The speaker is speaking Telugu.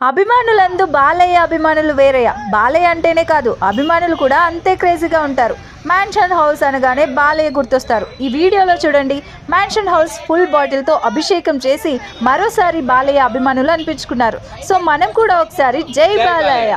అభిమానులందు బాలయ్య అభిమానులు వేరయ్య. బాలయ్య అంటేనే కాదు, అభిమానులు కూడా అంతే క్రేజీగా ఉంటారు. మ్యాన్షన్ హౌస్ అనగానే బాలయ్య గుర్తొస్తారు. ఈ వీడియోలో చూడండి, మ్యాన్షన్ హౌస్ ఫుల్ బాటిల్తో అభిషేకం చేసి మరోసారి బాలయ్య అభిమానులు అనిపించుకున్నారు. సో మనం కూడా ఒకసారి జై బాలయ్య.